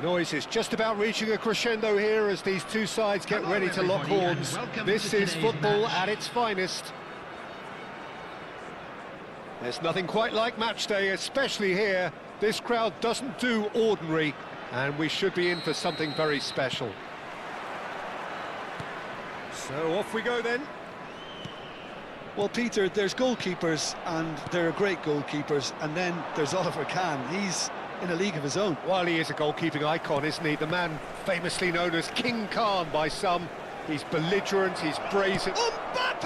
The noise is just about reaching a crescendo here as these two sides get ready to lock horns. This is football at its finest. There's nothing quite like match day, especially here. This crowd doesn't do ordinary, and we should be in for something very special. So off we go then. Well, Peter, there's goalkeepers, and there are great goalkeepers, and then there's Oliver Kahn. He's in a league of his own. While he is a goalkeeping icon, isn't he? The man famously known as King Khan by some. He's belligerent, he's brazen. Mbappe!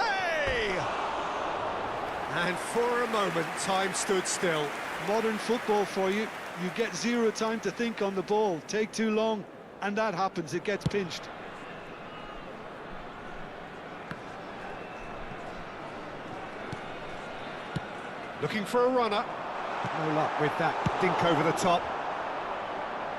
And for a moment, time stood still. Modern football for you. You get zero time to think on the ball. Take too long, and that happens. It gets pinched. Looking for a runner. No luck with that dink over the top.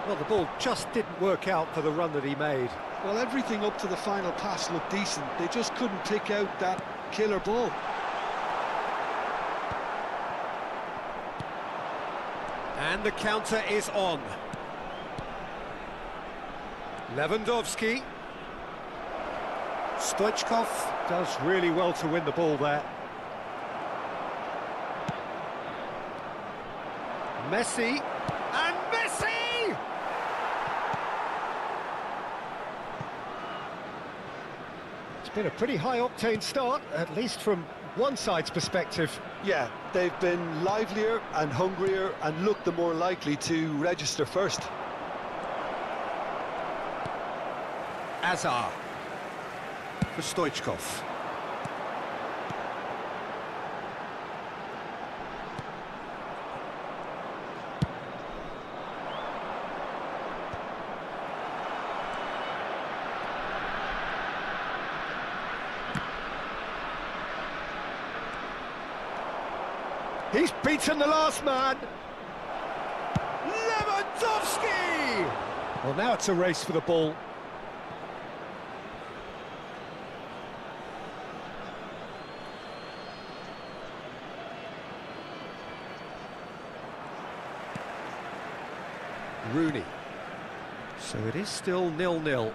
Well, the ball just didn't work out for the run that he made. Well, everything up to the final pass looked decent. They just couldn't pick out that killer ball. And the counter is on. Lewandowski. Stoichkov does really well to win the ball there. Messi, and Messi! It's been a pretty high-octane start, at least from one side's perspective. Yeah, they've been livelier and hungrier and looked the more likely to register first. Hazard for Stoichkov. He's beaten the last man. Lewandowski! Well, now it's a race for the ball. Rooney. So it is still 0-0.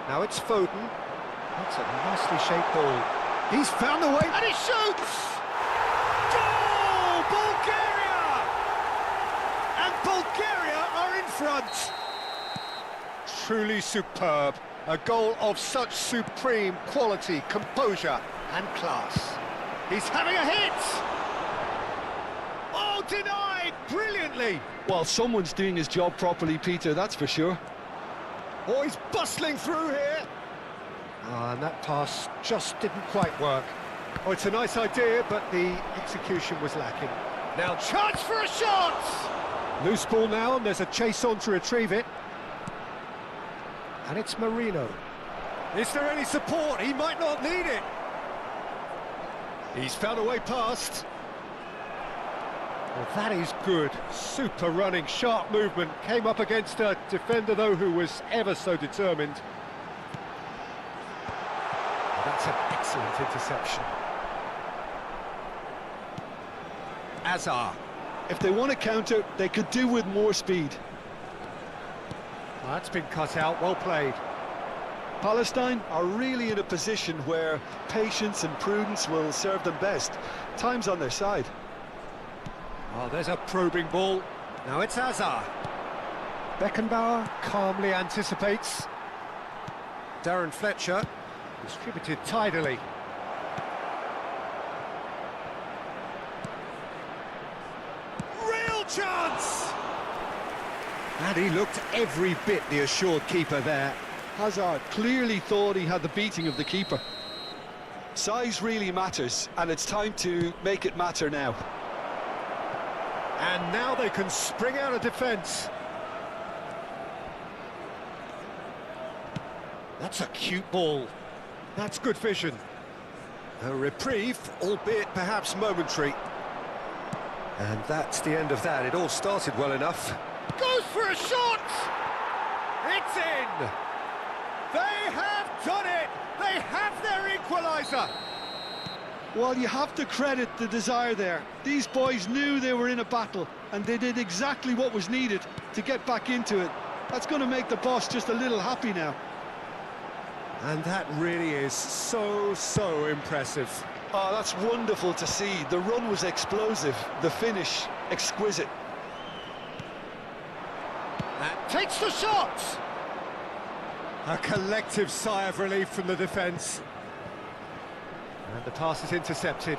Now it's Foden. That's a nicely shaped ball. He's found a way, and he shoots! Bulgaria! And Bulgaria are in front. Truly superb. A goal of such supreme quality, composure and class. He's having a hit! Oh, denied brilliantly! Well, someone's doing his job properly, Peter, that's for sure. Oh, he's bustling through here. And that pass just didn't quite work. Oh, it's a nice idea, but the execution was lacking. Now, chance for a shot! Loose ball now, and there's a chase on to retrieve it. And it's Marino. Is there any support? He might not need it. He's found a way past. Well, that is good. Super running, sharp movement. Came up against a defender, though, who was ever so determined. That's an excellent interception. Hazard. If they want to counter, they could do with more speed. Well, that's been cut out, well played. Palestine are really in a position where patience and prudence will serve them best. Time's on their side. Oh, there's a probing ball. Now it's Hazard. Beckenbauer calmly anticipates. Darren Fletcher distributed tidily. Real chance! And he looked every bit the assured keeper there. Hazard clearly thought he had the beating of the keeper. Size really matters, and it's time to make it matter now. And now they can spring out of defence. That's a cute ball. That's good vision. A reprieve, albeit perhaps momentary. And that's the end of that. It all started well enough. Goes for a shot! It's in! They have done it! They have their equaliser! Well, you have to credit the desire there. These boys knew they were in a battle, and they did exactly what was needed to get back into it. That's going to make the boss just a little happy now. And that really is so impressive. Oh, that's wonderful to see. The run was explosive, the finish exquisite. Takes the shot! A collective sigh of relief from the defence. And the pass is intercepted.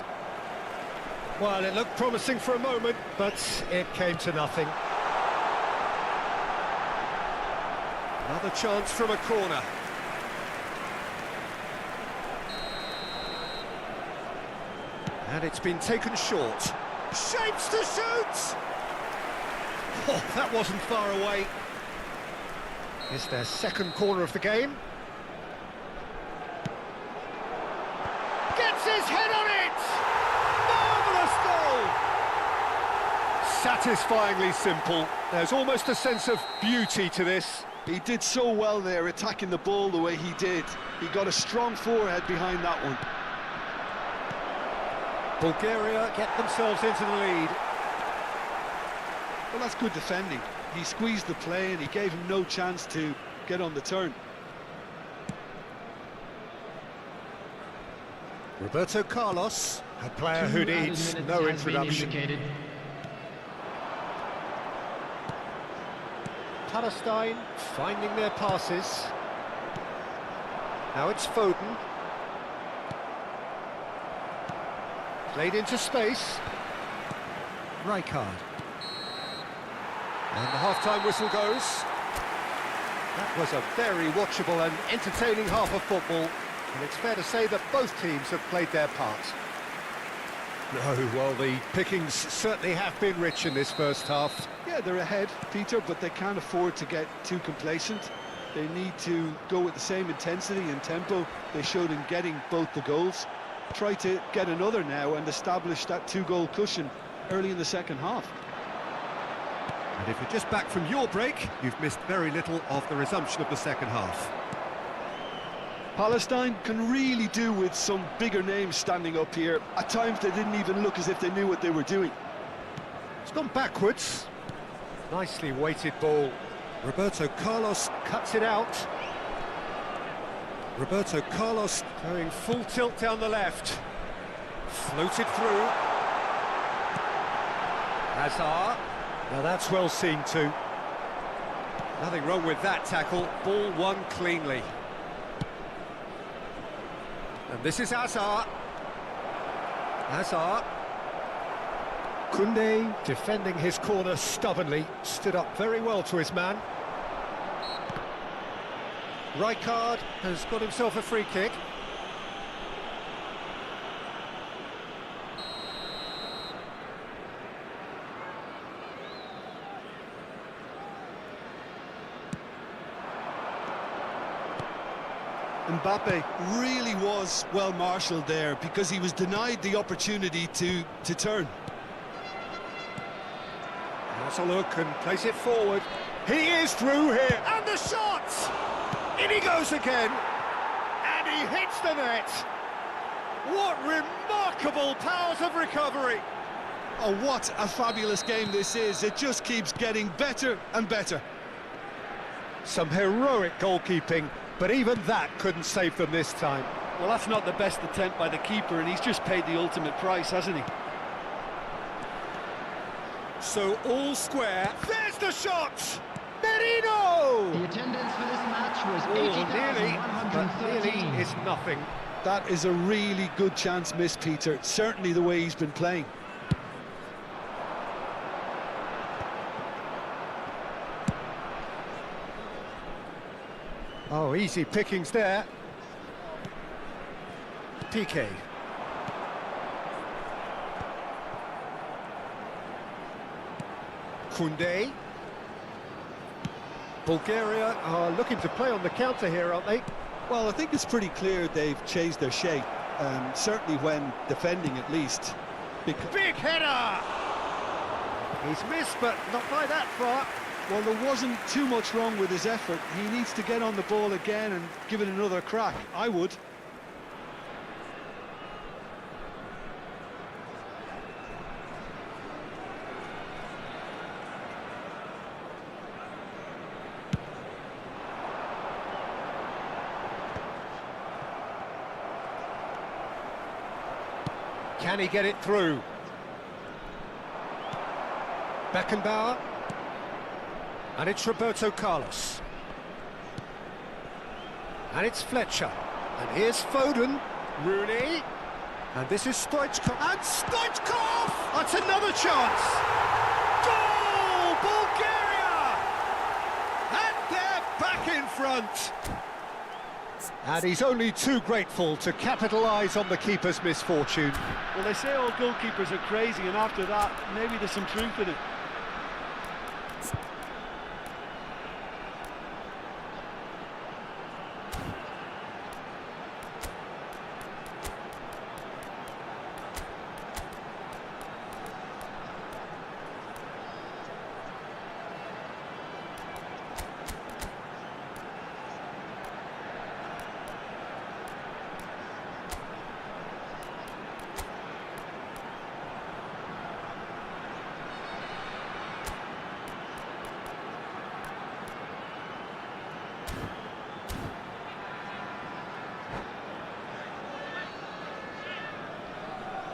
Well, it looked promising for a moment, but it came to nothing. Another chance from a corner. And it's been taken short. Shapes to shoot! Oh, that wasn't far away. It's their second corner of the game. Gets his head on it! Marvellous goal! Satisfyingly simple. There's almost a sense of beauty to this. He did so well there, attacking the ball the way he did. He got a strong forehead behind that one. Bulgaria get themselves into the lead. Well, that's good defending. He squeezed the play and he gave him no chance to get on the turn. Roberto Carlos, a player who needs no introduction. Palestine finding their passes. Now it's Foden. Played into space. Rijkaard. And the half-time whistle goes. That was a very watchable and entertaining half of football. And it's fair to say that both teams have played their part. No, well, the pickings certainly have been rich in this first half. Yeah, they're ahead, Peter, but they can't afford to get too complacent. They need to go with the same intensity and tempo they showed in getting both the goals. Try to get another now and establish that two-goal cushion early in the second half. And if you're just back from your break, you've missed very little of the resumption of the second half. Palestine can really do with some bigger names standing up here. At times they didn't even look as if they knew what they were doing. It's gone backwards. Nicely weighted ball. Roberto Carlos cuts it out. Roberto Carlos going full tilt down the left. Floated through. Hazard. Now that's well seen too. Nothing wrong with that tackle. Ball won cleanly. And this is Hazard. Hazard. Koundé defending his corner stubbornly. Stood up very well to his man. Rijkaard has got himself a free kick. Mbappe really was well marshalled there because he was denied the opportunity to turn. Let's a look and place it forward. He is through here, and the shot! In he goes again, and he hits the net. What remarkable powers of recovery! Oh, what a fabulous game this is. It just keeps getting better and better. Some heroic goalkeeping, but even that couldn't save them this time. Well, that's not the best attempt by the keeper, and he's just paid the ultimate price, hasn't he? So all square. There's the shot! Merino! The attendance for this match was Nearly, but 80,113. nearly is nothing. That is a really good chance missed, Peter. Certainly the way he's been playing. Oh, easy pickings there. Piqué. Koundé. Bulgaria are looking to play on the counter here, aren't they? Well, I think it's pretty clear they've changed their shape, certainly when defending at least. Big header! He's missed, but not by that far. Well, there wasn't too much wrong with his effort. He needs to get on the ball again and give it another crack. I would. Can he get it through? Beckenbauer. And it's Roberto Carlos. And it's Fletcher. And here's Foden. Rooney. And this is Stoichkov. And Stoichkov! That's another chance! Goal! Bulgaria! And they're back in front! And he's only too grateful to capitalise on the keeper's misfortune. Well, they say all goalkeepers are crazy, and after that, maybe there's some truth in it.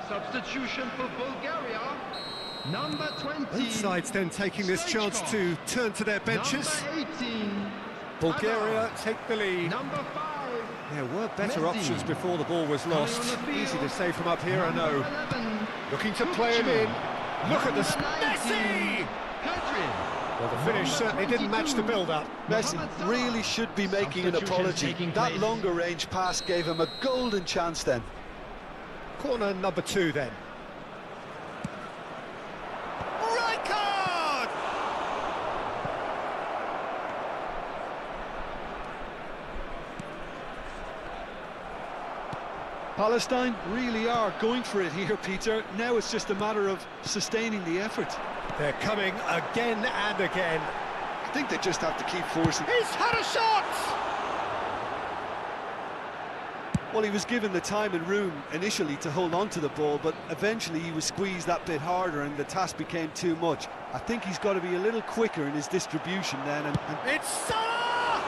Substitution for Bulgaria, number 20. Both sides then taking this chance to turn to their benches. Number 18. Bulgaria take the lead. Number 5. There were better Messi. options before the ball was Coming lost. on the field. Easy to say from up here, I Number know. 11. Looking to play him in. Look at this. Number 19. Messi! Pedri. Well, the finish certainly didn't match the build-up. Messi really should be making an apology. Taking That place. longer range pass gave him a golden chance then. Corner number 2 then. Right card! Palestine really are going for it here, Peter. Now it's just a matter of sustaining the effort. They're coming again and again. I think they just have to keep forcing. He's had a shot! Well, he was given the time and room initially to hold on to the ball, but eventually he was squeezed that bit harder and the task became too much. I think he's got to be a little quicker in his distribution then. And It's Salah!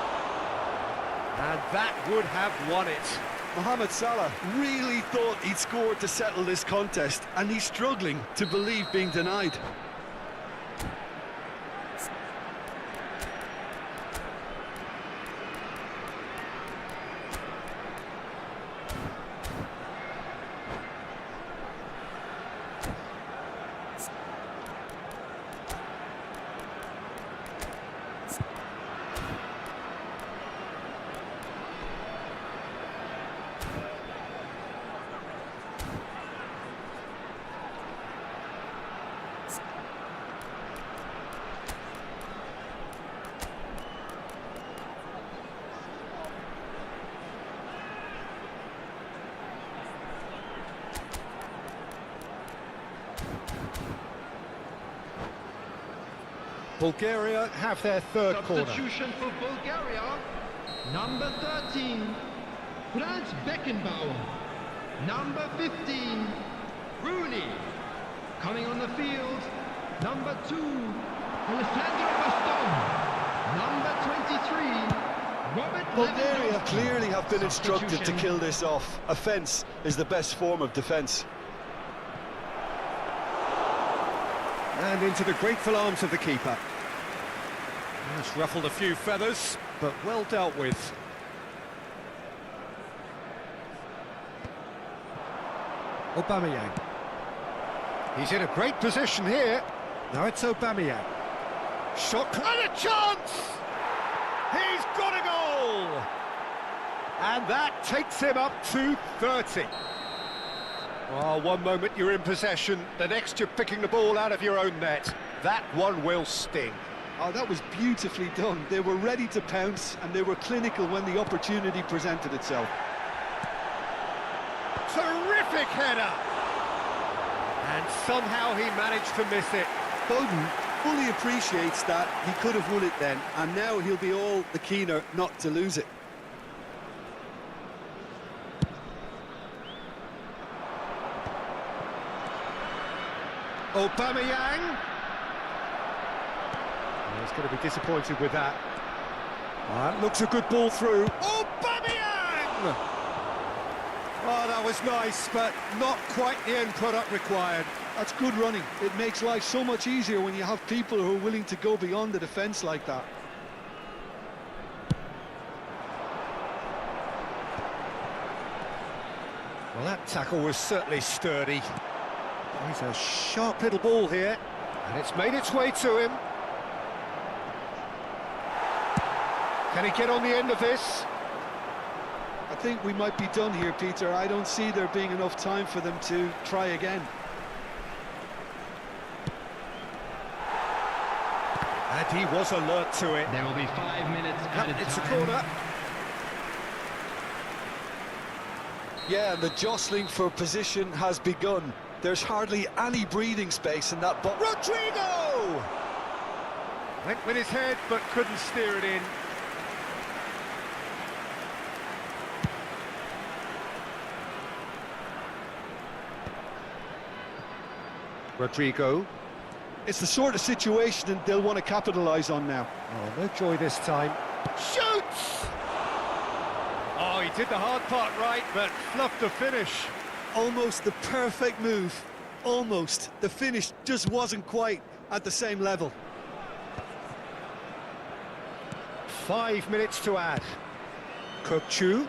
And that would have won it. Mohamed Salah really thought he'd scored to settle this contest, and he's struggling to believe being denied. Bulgaria have their third corner. Substitution for Bulgaria, number 13, Franz Beckenbauer. Number 15, Rooney. Coming on the field, number 2, Alessandro Bastoni. Number 23, Robert Bulgaria Lewandowski. clearly have been instructed to Substitution. kill this off. Offence is the best form of defence. And into the grateful arms of the keeper. That's ruffled a few feathers, but well dealt with. Aubameyang. He's in a great position here. Now it's Aubameyang. Shot and a chance! He's got a goal! And that takes him up to 30. Oh, one moment you're in possession, the next you're picking the ball out of your own net. That one will sting. Oh, that was beautifully done. They were ready to pounce, and they were clinical when the opportunity presented itself. Terrific header! And somehow he managed to miss it. Foden fully appreciates that he could have won it then, and now he'll be all the keener not to lose it. Aubameyang. He's going to be disappointed with that. That looks a good ball through. Aubameyang! Oh, that was nice, but not quite the end product required. That's good running. It makes life so much easier when you have people who are willing to go beyond the defence like that. Well, that tackle was certainly sturdy. He's a sharp little ball here, and it's made its way to him. Can he get on the end of this? I think we might be done here, Peter. I don't see there being enough time for them to try again. And he was alert to it. There will be 5 minutes added It's a time. corner. Yeah, and the jostling for position has begun. There's hardly any breathing space in that box. Rodrigo! Went with his head, but couldn't steer it in. Rodrigo. It's the sort of situation that they'll want to capitalise on now. Oh, no joy this time. Shoots! Oh, he did the hard part right, but fluffed the finish. Almost the perfect move. Almost. The finish just wasn't quite at the same level. 5 minutes to add. Kokchu.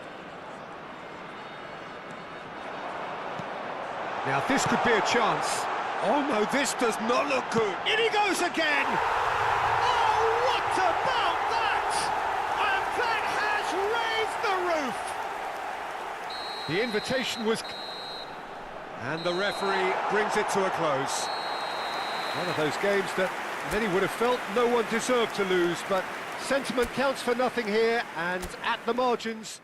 Now this could be a chance. Oh no, this does not look good. In he goes again! Oh, what about that? And that has raised the roof! The invitation was... And the referee brings it to a close. One of those games that many would have felt no one deserved to lose, but sentiment counts for nothing here, and at the margins...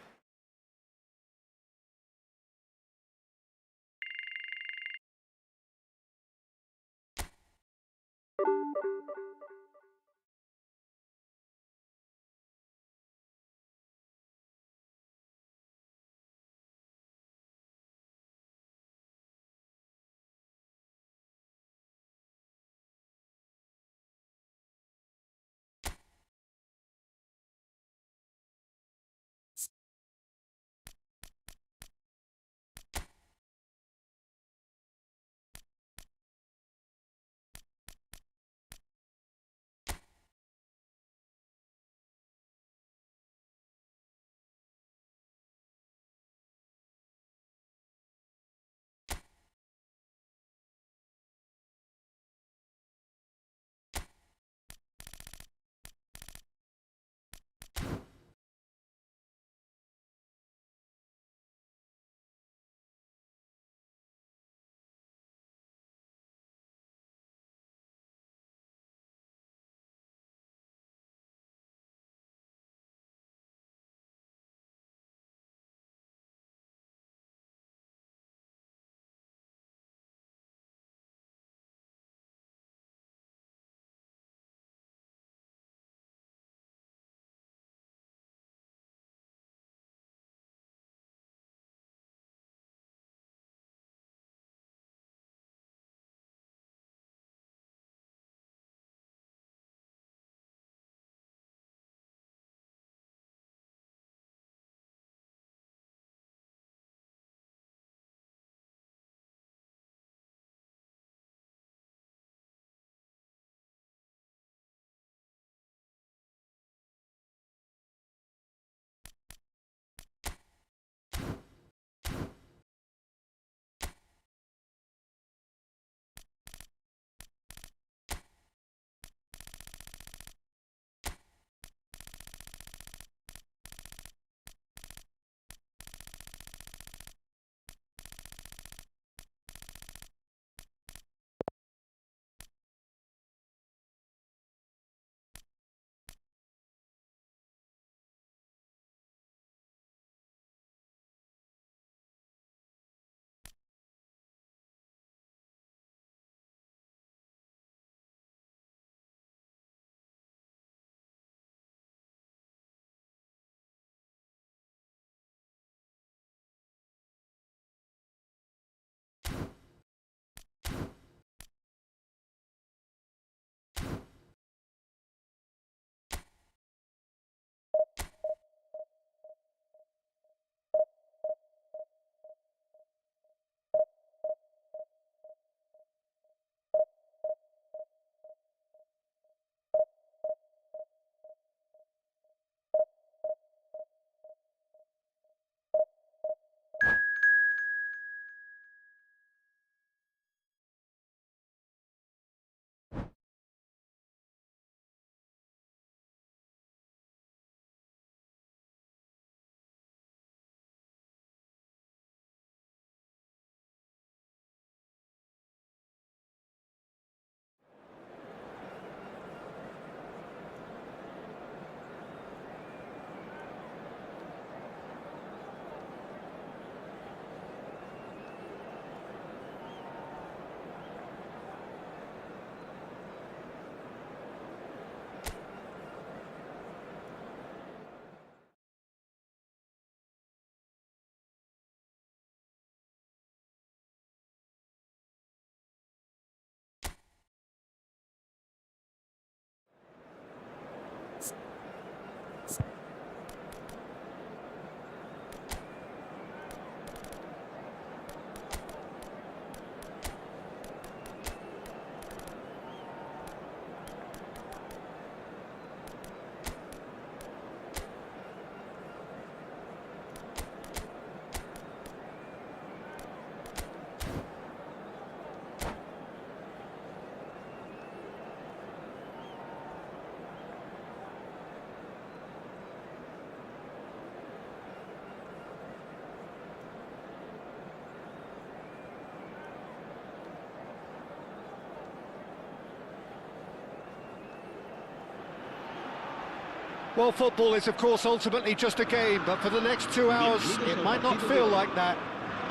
Well, football is, of course, ultimately just a game, but for the next 2 hours, it might not feel like that.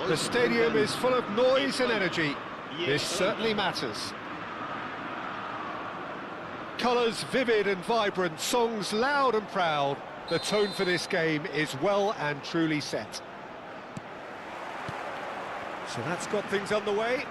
The stadium is full of noise and energy. This certainly matters. Colours vivid and vibrant, songs loud and proud. The tone for this game is well and truly set. So that's got things underway.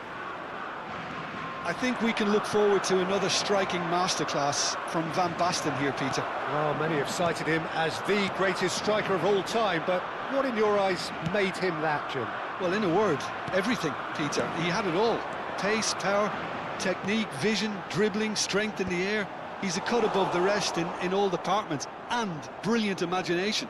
I think we can look forward to another striking masterclass from Van Basten here, Peter. Well, many have cited him as the greatest striker of all time, but what in your eyes made him that, Jim? Well, in a word, everything, Peter. He had it all. Pace, power, technique, vision, dribbling, strength in the air. He's a cut above the rest in all departments, and brilliant imagination.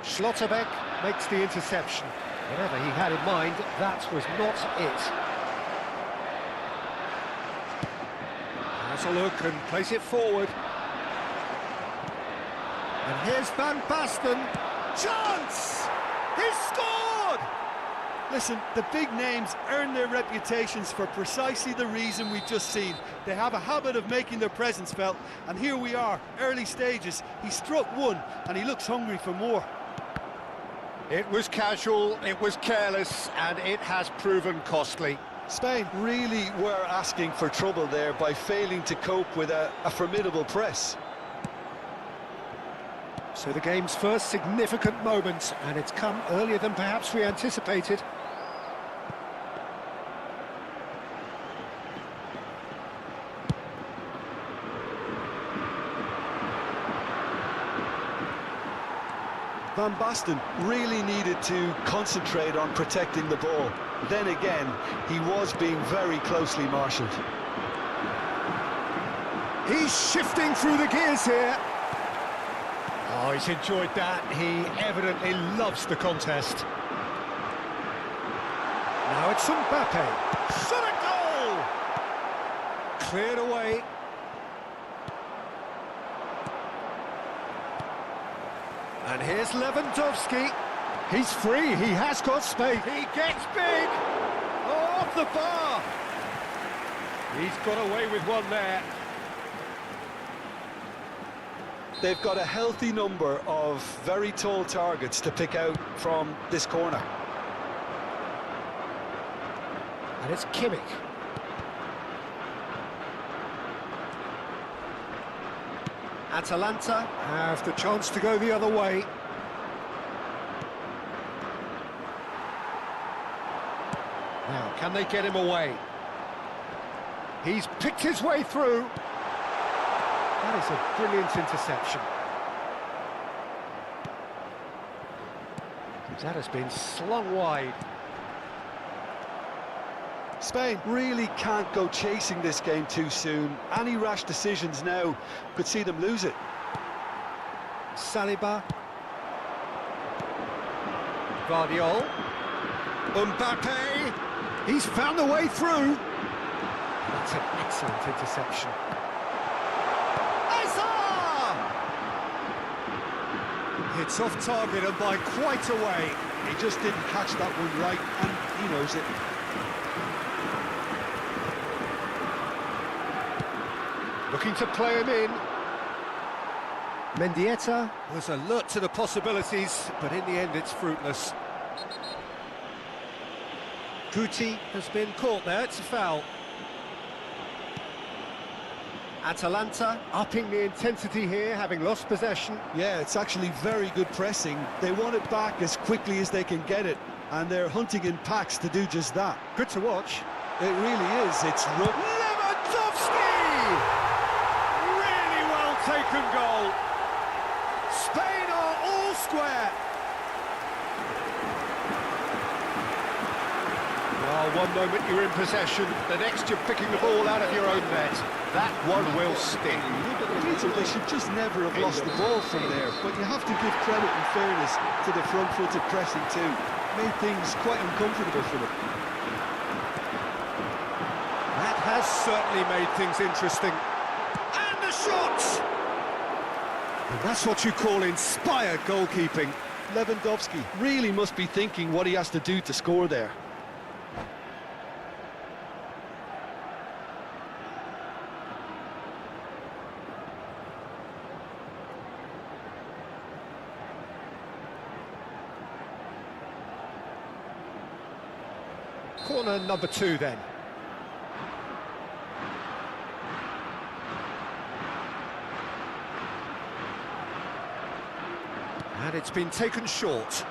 Schlotterbeck makes the interception. Whatever he had in mind, that was not it. Has a look and plays it forward. And here's Van Basten. Chance! He's scored! Listen, the big names earn their reputations for precisely the reason we've just seen. They have a habit of making their presence felt, and here we are, early stages. He struck one, and he looks hungry for more. It was casual, it was careless, and it has proven costly. Spain really were asking for trouble there by failing to cope with a formidable press. So the game's first significant moment, and it's come earlier than perhaps we anticipated. Van Basten really needed to concentrate on protecting the ball. Then again, he was being very closely marshalled. He's shifting through the gears here. Oh, he's enjoyed that. He evidently loves the contest. Now it's Mbappe. Shot a goal! Cleared away. And here's Lewandowski. He's free, he has got space. He gets big! Oh, off the bar! He's got away with one there. They've got a healthy number of very tall targets to pick out from this corner. And it's Kimmich. Atalanta have the chance to go the other way. Now, can they get him away? He's picked his way through. That is a brilliant interception. That has been slung wide. Spain really can't go chasing this game too soon. Any rash decisions now could see them lose it. Saliba. Guardiola. Mbappe. He's found a way through. That's an excellent interception. It's off target and by quite a way. He just didn't catch that one right, and he knows it. Looking to play him in. Mendieta was alert to the possibilities, but in the end it's fruitless. Guti has been caught there, it's a foul. Atalanta upping the intensity here, having lost possession. Yeah, it's actually very good pressing. They want it back as quickly as they can get it, and they're hunting in packs to do just that. Good to watch. It really is. It's Lewandowski! Really well taken goal. Spain are all square. Well, one moment you're in possession, the next you're picking the ball out of your own net. That one will sting. Peter, they should just never have lost the ball from there, but you have to give credit and fairness to the front-footed pressing too. Made things quite uncomfortable for them. That has certainly made things interesting. And the shot! And that's what you call inspired goalkeeping. Lewandowski really must be thinking what he has to do to score there. Corner number 2 then. And it's been taken short.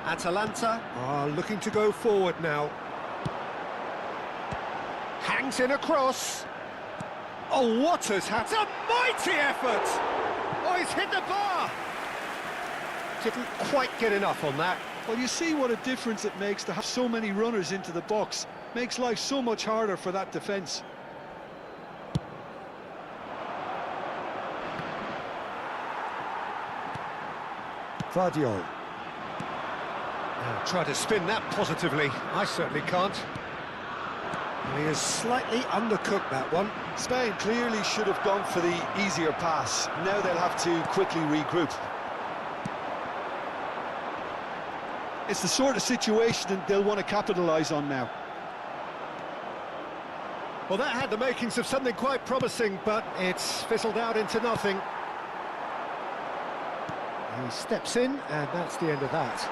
Atalanta are looking to go forward now. Hangs in a cross. Oh, what has happened? A mighty effort! Oh, he's hit the bar! Didn't quite get enough on that. Well, you see what a difference it makes to have so many runners into the box. Makes life so much harder for that defence. Vardiol. Try to spin that positively. I certainly can't. He has slightly undercooked that one. Spain clearly should have gone for the easier pass. Now they'll have to quickly regroup. It's the sort of situation that they'll want to capitalise on now. Well, that had the makings of something quite promising, but it's fizzled out into nothing. He steps in, and that's the end of that.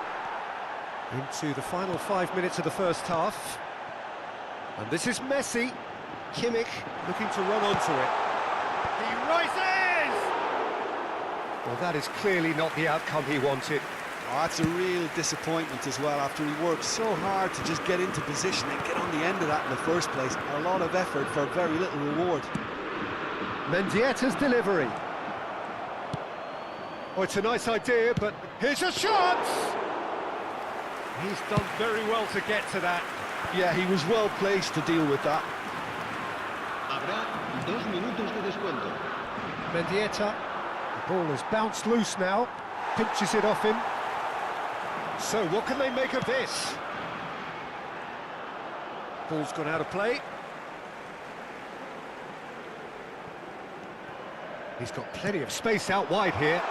Into the final 5 minutes of the first half. And this is Messi. Kimmich looking to run onto it. He rises! Well, that is clearly not the outcome he wanted. Oh, that's a real disappointment as well, after he worked so hard to just get into position and get on the end of that in the first place. A lot of effort for very little reward. Mendieta's delivery. Oh, it's a nice idea, but here's a chance! He's done very well to get to that. Yeah, he was well placed to deal with that. Habrá 2 minutos de descuento. Mendieta, the ball has bounced loose now, pinches it off him. So what can they make of this? Ball's gone out of play. He's got plenty of space out wide here.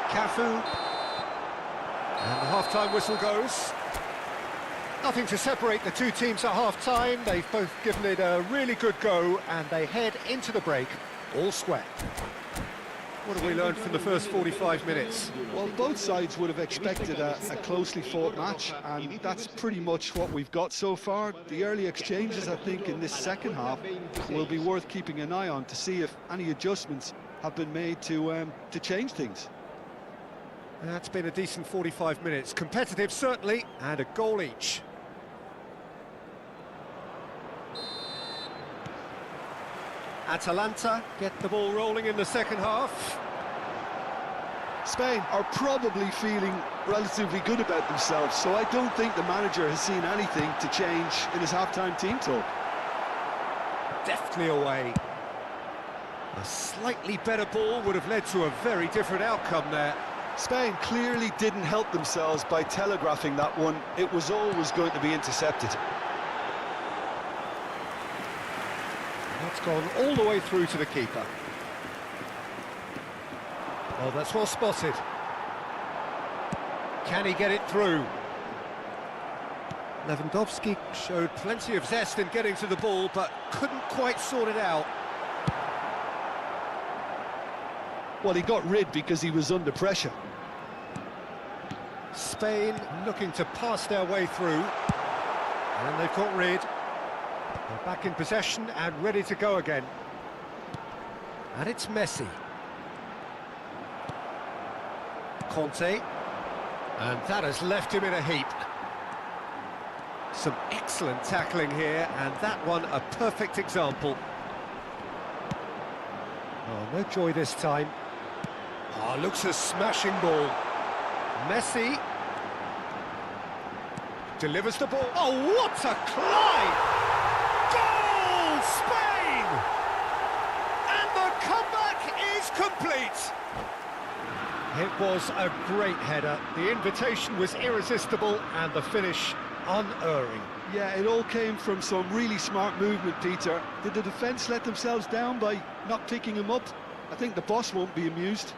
Cafu. And the half-time whistle goes. Nothing to separate the two teams at half-time. They've both given it a really good go, and they head into the break all square. What have we learned from the first 45 minutes? Well, both sides would have expected a closely fought match, and that's pretty much what we've got so far. The early exchanges, I think, in this second half will be worth keeping an eye on to see if any adjustments have been made to change things. That's been a decent 45 minutes. Competitive, certainly, and a goal each. Atalanta get the ball rolling in the second half. Spain are probably feeling relatively good about themselves, so I don't think the manager has seen anything to change in his half-time team talk. Deftly away. A slightly better ball would have led to a very different outcome there. Spain clearly didn't help themselves by telegraphing that one. It was always going to be intercepted. That's gone all the way through to the keeper. Oh, that's well spotted. Can he get it through? Lewandowski showed plenty of zest in getting to the ball, but couldn't quite sort it out. Well, he got rid because he was under pressure. Spain looking to pass their way through. And they've got rid. They're back in possession and ready to go again. And it's Messi. Conte. And that has left him in a heap. Some excellent tackling here, and that one a perfect example. Oh, no joy this time. Oh, looks a smashing ball. Messi delivers the ball. Oh, what a climb! Goal, Spain! And the comeback is complete. It was a great header. The invitation was irresistible, and the finish unerring. Yeah, it all came from some really smart movement, Peter. Did the defence let themselves down by not picking him up? I think the boss won't be amused.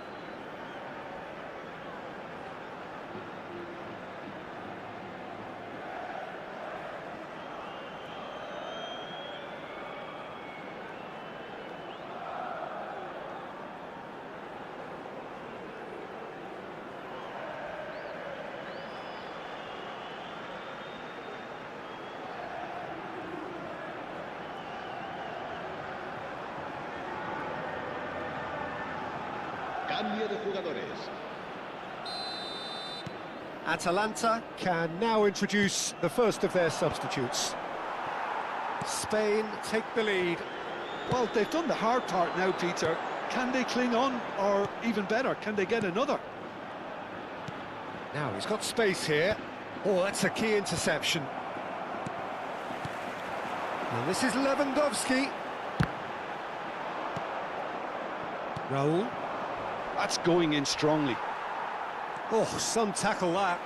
Cambio de jugadores. Atalanta can now introduce the first of their substitutes. Spain take the lead. Well, they've done the hard part now, Peter. Can they cling on, or even better, can they get another? Now he's got space here. Oh, that's a key interception. And this is Lewandowski. Raul. That's going in strongly. Oh, some tackle that.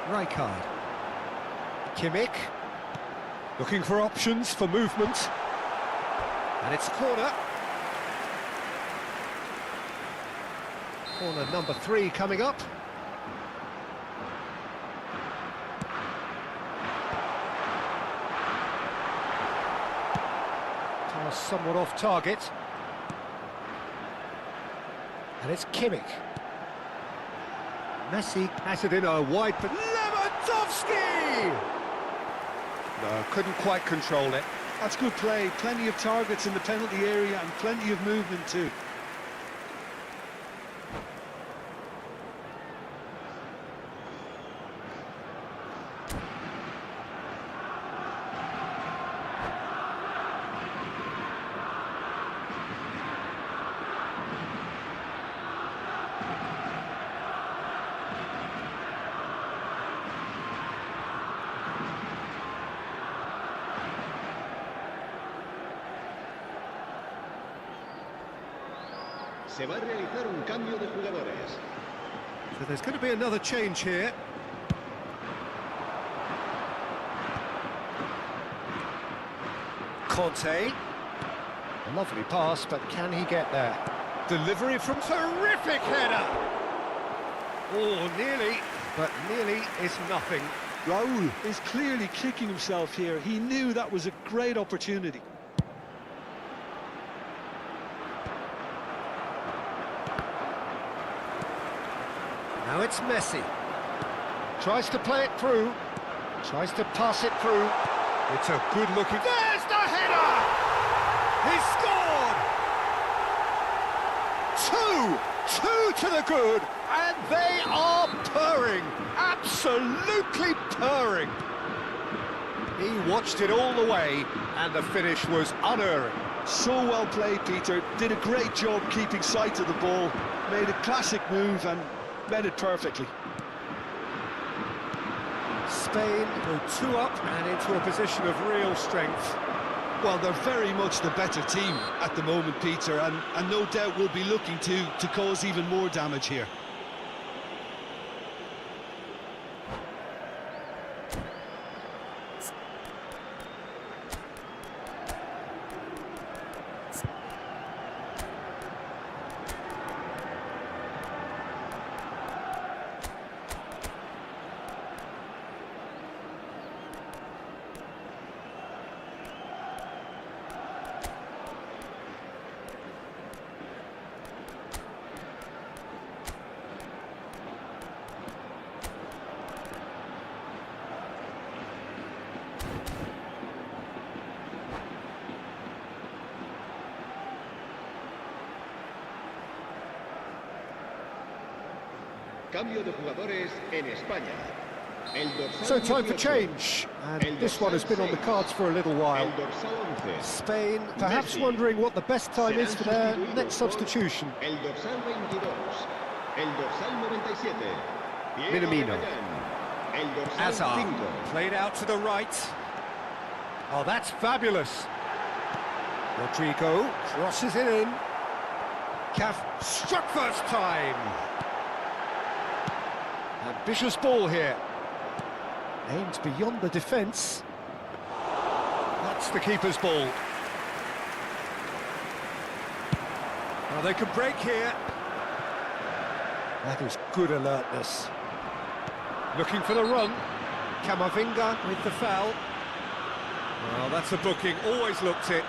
Rijkaard. Kimmich. Looking for options for movement. And it's a corner. Corner number 3 coming up. Pass somewhat off target. And it's Kimmich. Messi has it in a wide, but Lewandowski! No, couldn't quite control it. That's good play. Plenty of targets in the penalty area and plenty of movement too. Se va a realizar un cambio de jugadores. So there's going to be another change here. Conte. A lovely pass, but can he get there? Delivery from terrific header. Oh, nearly, but nearly is nothing. Raul is clearly kicking himself here. He knew that was a great opportunity. Now it's Messi. Tries to play it through. Tries to pass it through. It's a good-looking... There's the header! He's scored! 2 to the good, and they are purring. Absolutely purring. He watched it all the way, and the finish was unerring. So well played, Peter. Did a great job keeping sight of the ball. Made a classic move and read it perfectly. Spain go 2 up and into a position of real strength. Well, they're very much the better team at the moment, Peter, and no doubt will be looking to cause even more damage here. Cambio de jugadores en España. El dorsal So time for 18. change, and this one has been on the cards for a little while. El dorsal 11. Spain perhaps Messi. wondering what the best time Serán is for their sustituidos next por substitution. El dorsal 22. El dorsal 97. Diego Minamino. Magallán. El dorsal Hazard 5. played out to the right. Oh, that's fabulous. Rodrigo crosses it in. Caf struck first time. Ambitious ball here. Aimed beyond the defence. That's the keeper's ball. Now they can break here. That is good alertness. Looking for the run. Camavinga with the foul. Well, that's a booking. Always looked it.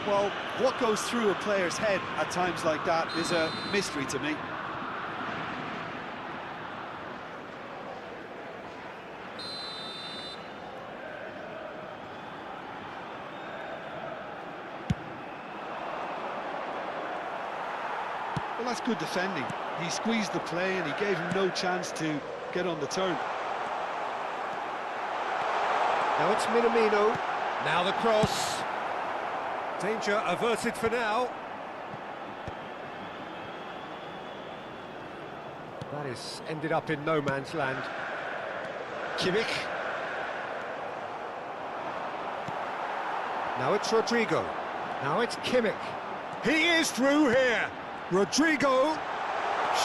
Well, what goes through a player's head at times like that is a mystery to me. Well, that's good defending. He squeezed the play and he gave him no chance to get on the turn. Now it's Minamino. Now the cross. Danger averted for now. That is ended up in no man's land. Kimmich. Now it's Rodrigo. Now it's Kimmich. He is through here. Rodrigo.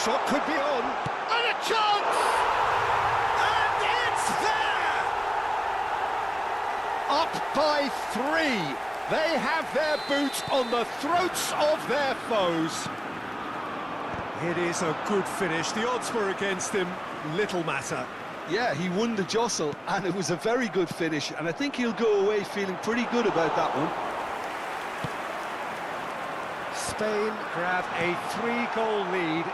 Shot could be on. And a chance! And it's there! Up by 3. They have their boots on the throats of their foes. It is a good finish. The odds were against him. Little matter. Yeah, he won the jostle, and it was a very good finish, and I think he'll go away feeling pretty good about that one. Spain grab a 3-goal lead.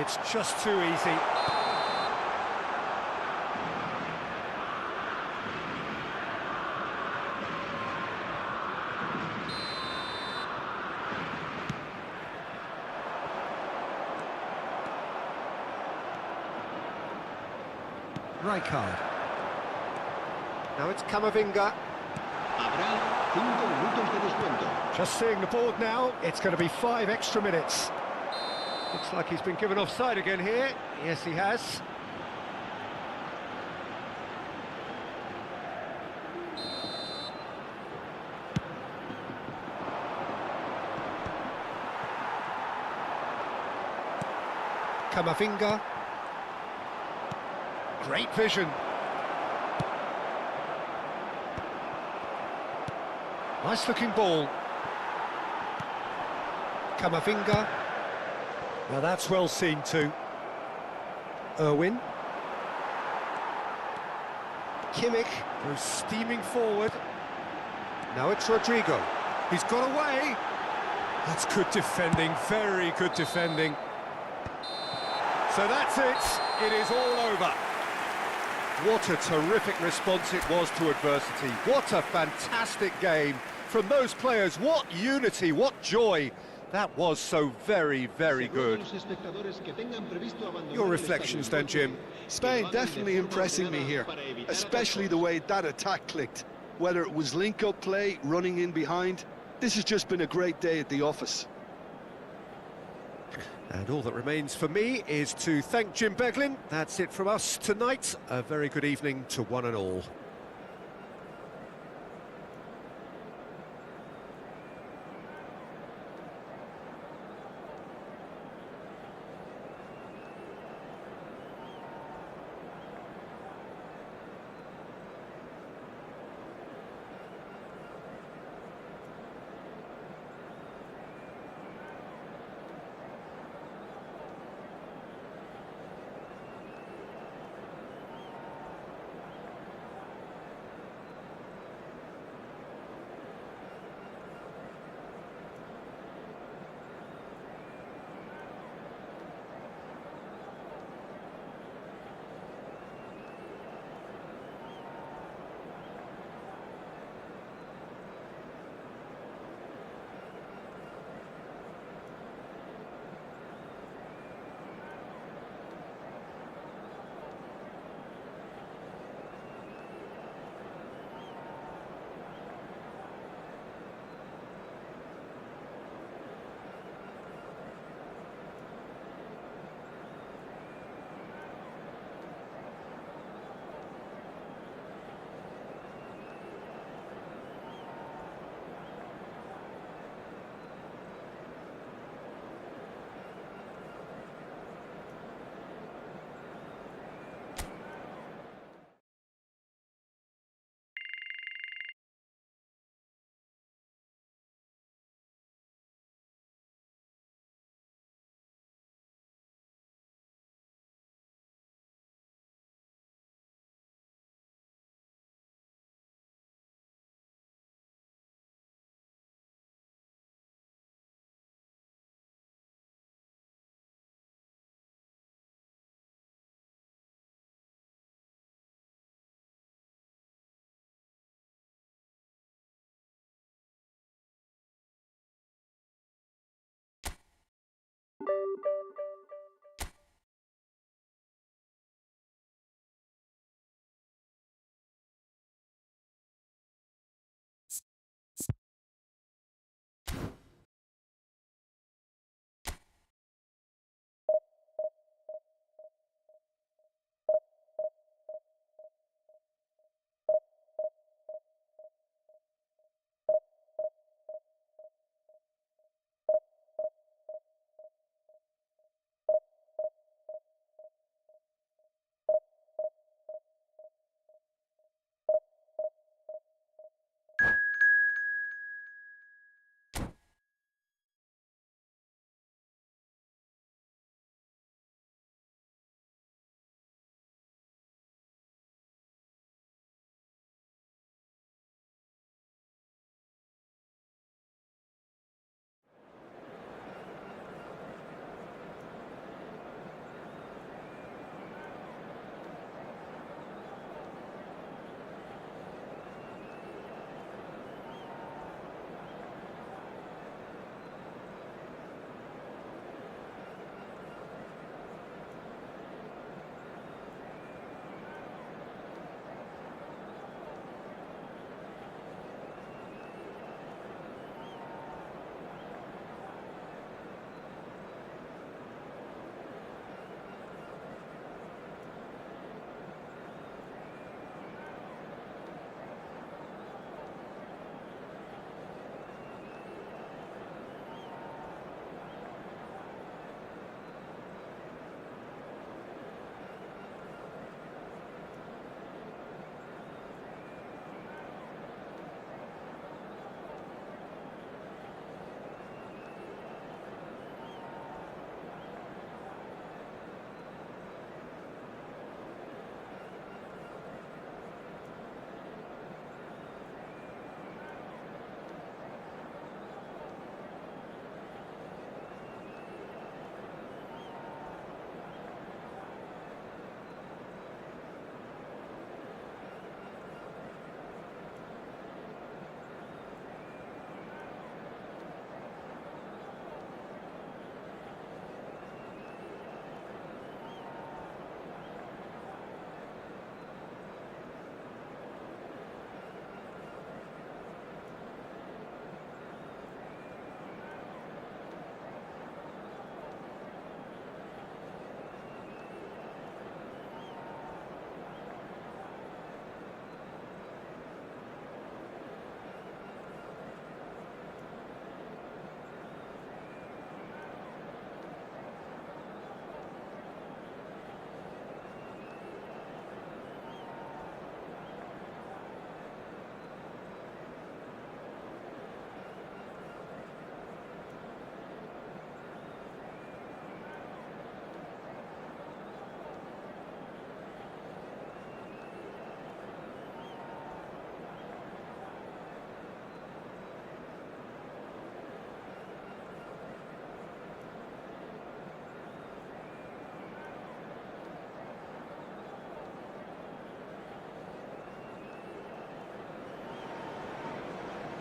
It's just too easy. Rijkaard. Now it's Camavinga. Habrá 5 minutos de descuento. Just seeing the board now, it's going to be 5 extra minutes. Looks like he's been given offside again here. Yes, he has. Camavinga. Great vision. Nice looking ball. Camavinga. Now that's well seen too. Irwin. Kimmich goes steaming forward. Now it's Rodrigo. He's got away. That's good defending, very good defending. So that's it. It is all over. What a terrific response it was to adversity. What a fantastic game from those players. What unity, what joy. That was so very, very good. Your reflections then, Jim? Spain definitely impressing me here, especially the way that attack clicked. Whether it was link-up play, running in behind, this has just been a great day at the office. And all that remains for me is to thank Jim Beglin. That's it from us tonight. A very good evening to one and all.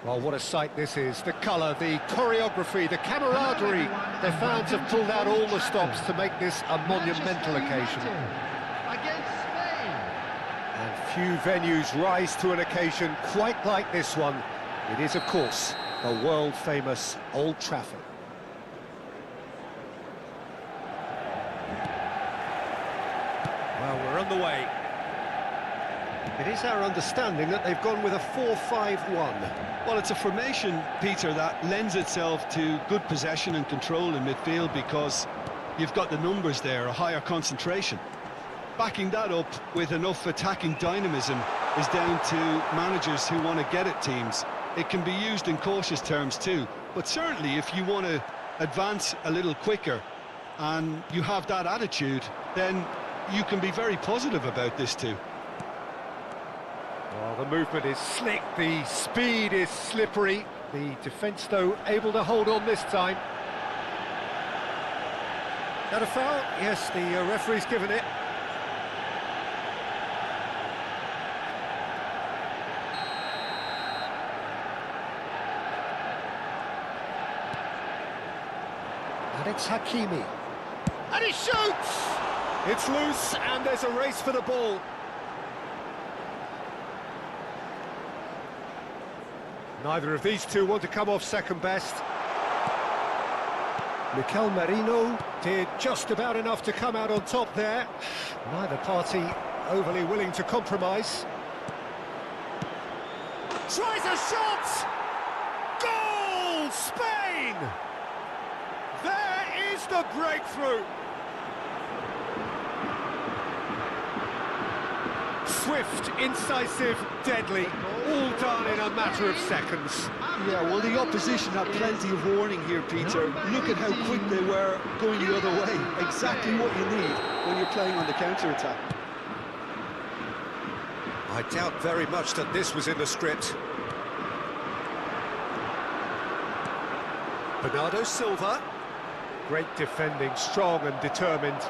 Well, what a sight this is. The colour, the choreography, the camaraderie. Their fans have pulled out all the stops to make this a monumental occasion. Against Spain. And few venues rise to an occasion quite like this one. It is, of course, the world-famous Old Trafford. Well, we're on the way. It is our understanding that they've gone with a 4-5-1. Well, it's a formation, Peter, that lends itself to good possession and control in midfield because you've got the numbers there, a higher concentration. Backing that up with enough attacking dynamism is down to managers who want to get at teams. It can be used in cautious terms too, but certainly if you want to advance a little quicker and you have that attitude, then you can be very positive about this too. Well, the movement is slick, the speed is slippery. The defence, though, able to hold on this time. Got a foul? Yes, the referee's given it. And it's Hakimi. And he shoots! It's loose, and there's a race for the ball. Neither of these two want to come off second best. Mikel Merino did just about enough to come out on top there. Neither party overly willing to compromise. Tries a shot! Goal! Spain! There is the breakthrough! Swift, incisive, deadly, all done in a matter of seconds. Yeah, well, the opposition had plenty of warning here, Peter. Look at how quick they were going the other way. Exactly what you need when you're playing on the counter-attack. I doubt very much that this was in the script. Bernardo Silva. Great defending, strong and determined.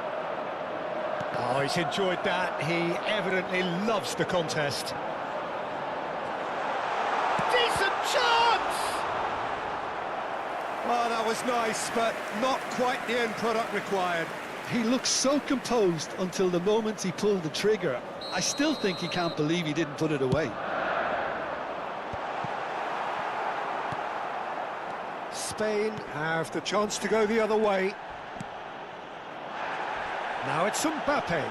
Oh, he's enjoyed that. He evidently loves the contest. Decent chance! Oh, that was nice, but not quite the end product required. He looked so composed until the moment he pulled the trigger. I still think he can't believe he didn't put it away. Spain have the chance to go the other way. Now it's Mbappe.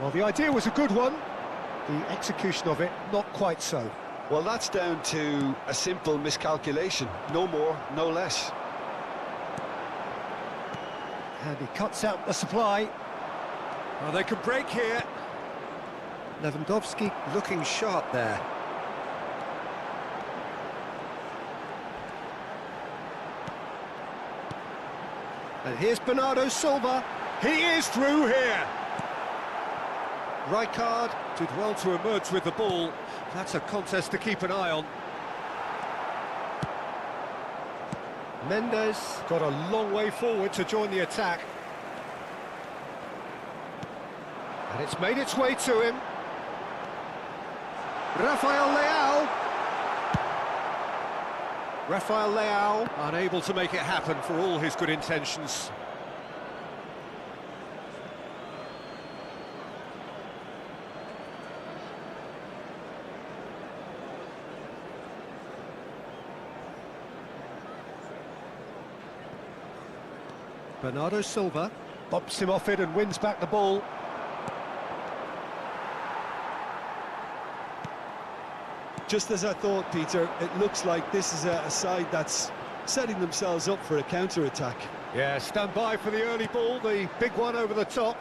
Well, the idea was a good one. The execution of it, not quite so. Well, that's down to a simple miscalculation. No more, no less. And he cuts out the supply. Well, they can break here. Lewandowski looking sharp there. And here's Bernardo Silva. He is through here. Rijkaard did well to emerge with the ball. That's a contest to keep an eye on. Mendes got a long way forward to join the attack. And it's made its way to him. Rafael Leao, unable to make it happen for all his good intentions. Bernardo Silva bops him off it and wins back the ball. Just as I thought, Peter, it looks like this is a side that's setting themselves up for a counter-attack. Yeah, stand by for the early ball, the big one over the top.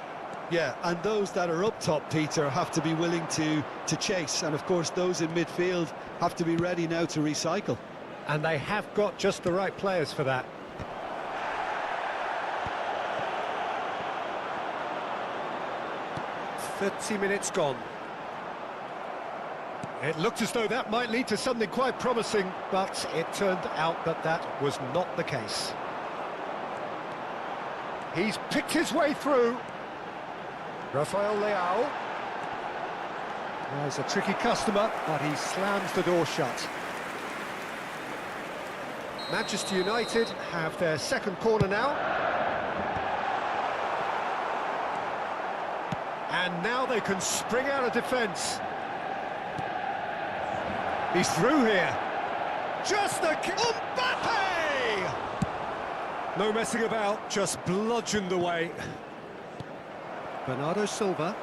Yeah, and those that are up top, Peter, have to be willing to chase. And, of course, those in midfield have to be ready now to recycle. And they have got just the right players for that. "30 minutes gone. It looked as though that might lead to something quite promising, but it turned out that that was not the case. He's picked his way through. Rafael Leao. There's a tricky customer, but he slams the door shut. Manchester United have their second corner now. And now they can spring out of defence. He's through here. Just the... Mbappe! No messing about, just bludgeoned away. Bernardo Silva.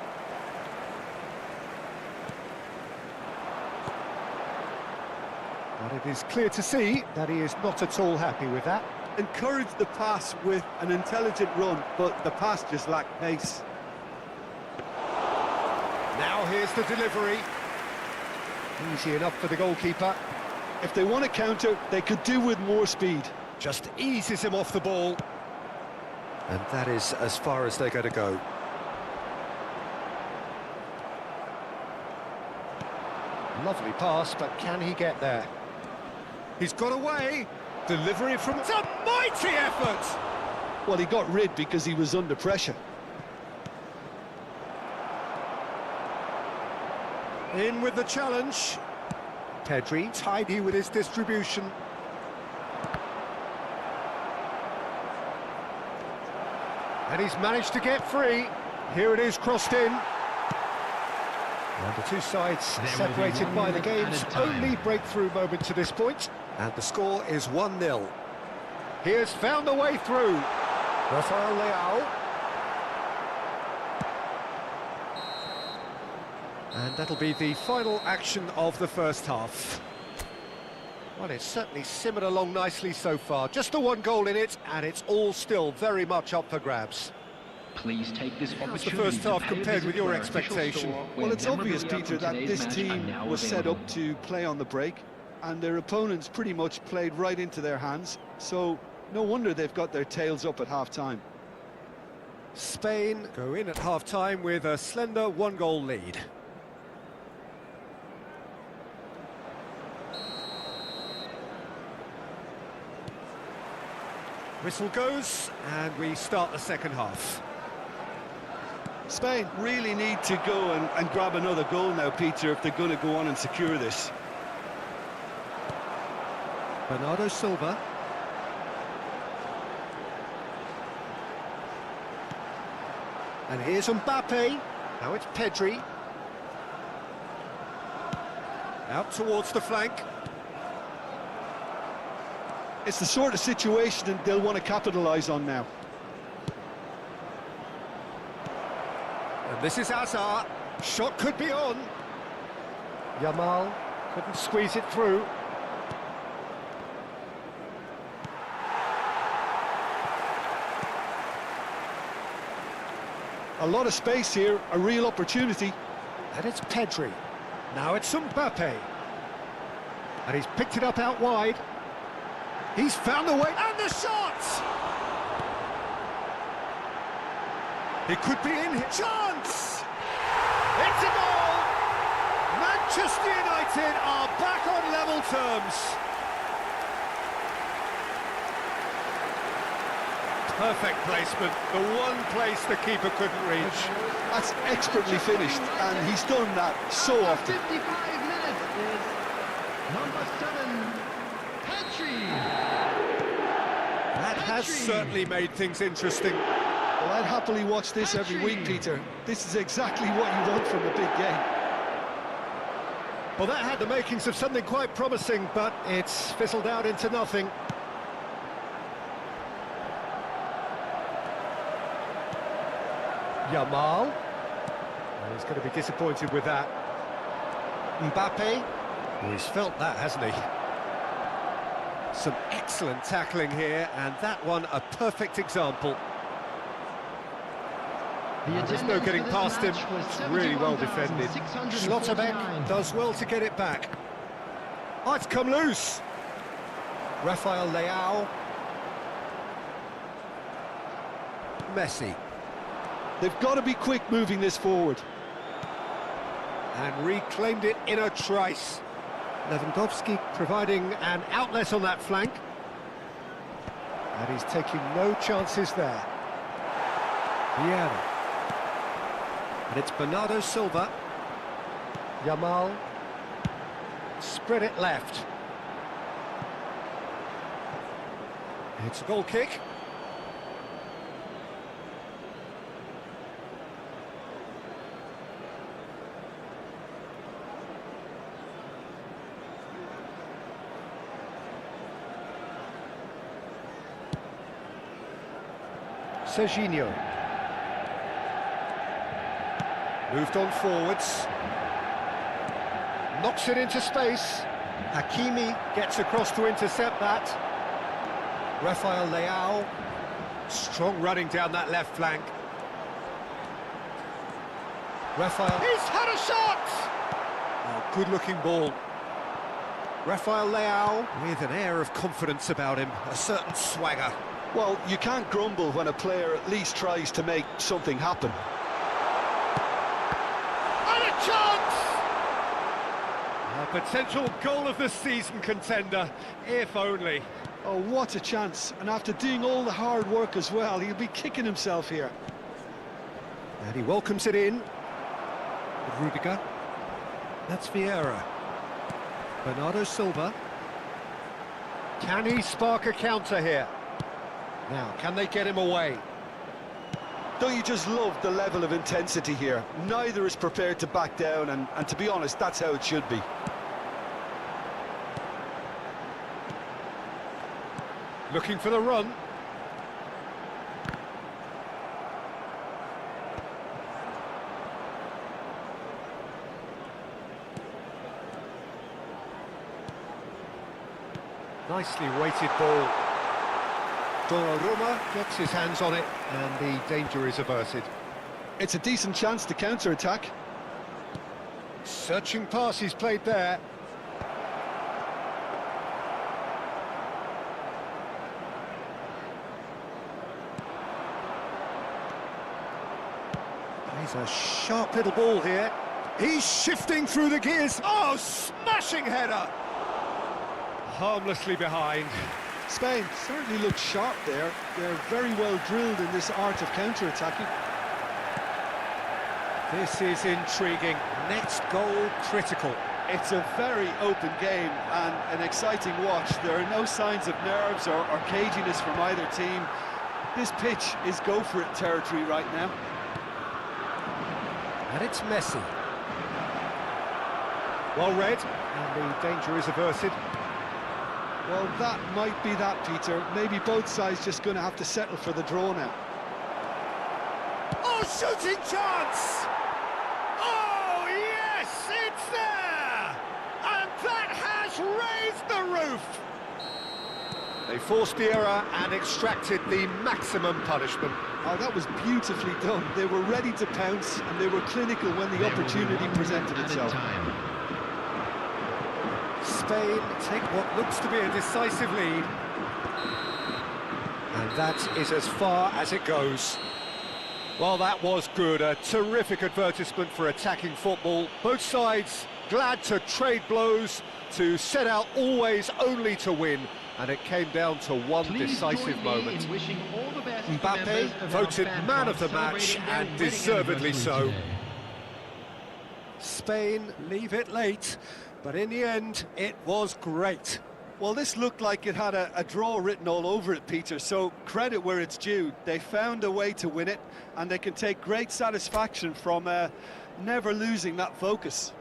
But it is clear to see that he is not at all happy with that. Encouraged the pass with an intelligent run, but the pass just lacked pace. Now here's the delivery. Easy enough for the goalkeeper. If they want to counter, they could do with more speed. Just eases him off the ball. And that is as far as they're going to go. Lovely pass, but can he get there? He's got away. Delivery from... It's a mighty effort! Well, he got rid because he was under pressure. In with the challenge. Pedri, tidy with his distribution. And he's managed to get free. Here it is, crossed in. And the two sides separated by the game's only breakthrough moment to this point. And the score is 1-0. He has found the way through. Rafael Leao. And that'll be the final action of the first half. Well, it's certainly simmered along nicely so far. Just the one goal in it, and it's all still very much up for grabs. Please take this What was the first half compared with your expectation? Well, it's obvious, Peter, that this team was set up to play on the break, and their opponents pretty much played right into their hands, so no wonder they've got their tails up at half-time. Spain go in at half-time with a slender one-goal lead. Whistle goes, and we start the second half. Spain really need to go and grab another goal now, Peter, if they're going to go on and secure this. Bernardo Silva. And here's Mbappe. Now it's Pedri. Out towards the flank. It's the sort of situation that they'll want to capitalise on now. And this is Hazard. Shot could be on. Yamal couldn't squeeze it through. A lot of space here, a real opportunity. And it's Pedri. Now it's Mbappe. And he's picked it up out wide. He's found the way, and the shot! It could be in here. Chance! It's a goal! Manchester United are back on level terms. Perfect placement, the one place the keeper couldn't reach. That's expertly finished, and he's done that so often. 55 minutes is number 7, Pedri. That has certainly made things interesting. Well, I'd happily watch this every week, Peter. This is exactly what you want from a big game. Well, that had the makings of something quite promising, but it's fizzled out into nothing. Yamal. Well, he's going to be disappointed with that. Mbappe. Well, he's felt that, hasn't he? Some excellent tackling here, and that one a perfect example. There's no getting past him. It's really well defended. Schlotterbeck does well to get it back. Oh, it's come loose. Rafael Leao. Messi. They've got to be quick moving this forward. And reclaimed it in a trice. Lewandowski providing an outlet on that flank. And he's taking no chances there. Vieira. And it's Bernardo Silva. Yamal. Spread it left. It's a goal kick. Serginho. Moved on forwards. Knocks it into space. Hakimi gets across to intercept that. Rafael Leao. Strong running down that left flank. Rafael. He's had a shot! Oh, good-looking ball. Rafael Leao with an air of confidence about him, a certain swagger. Well, you can't grumble when a player at least tries to make something happen. And a chance! A potential goal of the season contender, if only. Oh, what a chance. And after doing all the hard work as well, he'll be kicking himself here. And he welcomes it in. Rudiger. That's Vieira. Bernardo Silva. Can he spark a counter here? Now, can they get him away? Don't you just love the level of intensity here? Neither is prepared to back down, and to be honest, that's how it should be. Looking for the run. Nicely weighted ball. Donnarumma gets his hands on it, and the danger is averted. It's a decent chance to counter-attack. Searching pass he's played there. Plays a sharp little ball here. He's shifting through the gears. Oh, smashing header! Harmlessly behind. Spain certainly looks sharp there. They're very well drilled in this art of counter-attacking. This is intriguing. Next goal critical. It's a very open game and an exciting watch. There are no signs of nerves or caginess from either team. This pitch is go-for-it territory right now. And it's Messi. Well read, and the danger is averted. Well, that might be that, Peter. Maybe both sides just going to have to settle for the draw now. Oh, shooting chance! Oh, yes, it's there! And that has raised the roof! They forced the error and extracted the maximum punishment. Oh, that was beautifully done. They were ready to pounce, and they were clinical when the opportunity presented itself. Spain take what looks to be a decisive lead. And that is as far as it goes. Well, that was good. A terrific advertisement for attacking football. Both sides glad to trade blows, to set out always only to win. And it came down to one decisive moment. Mbappe voted man of the match, and deservedly so. Spain leave it late, but in the end, it was great. Well, this looked like it had a draw written all over it, Peter, so credit where it's due. They found a way to win it, and they can take great satisfaction from never losing that focus.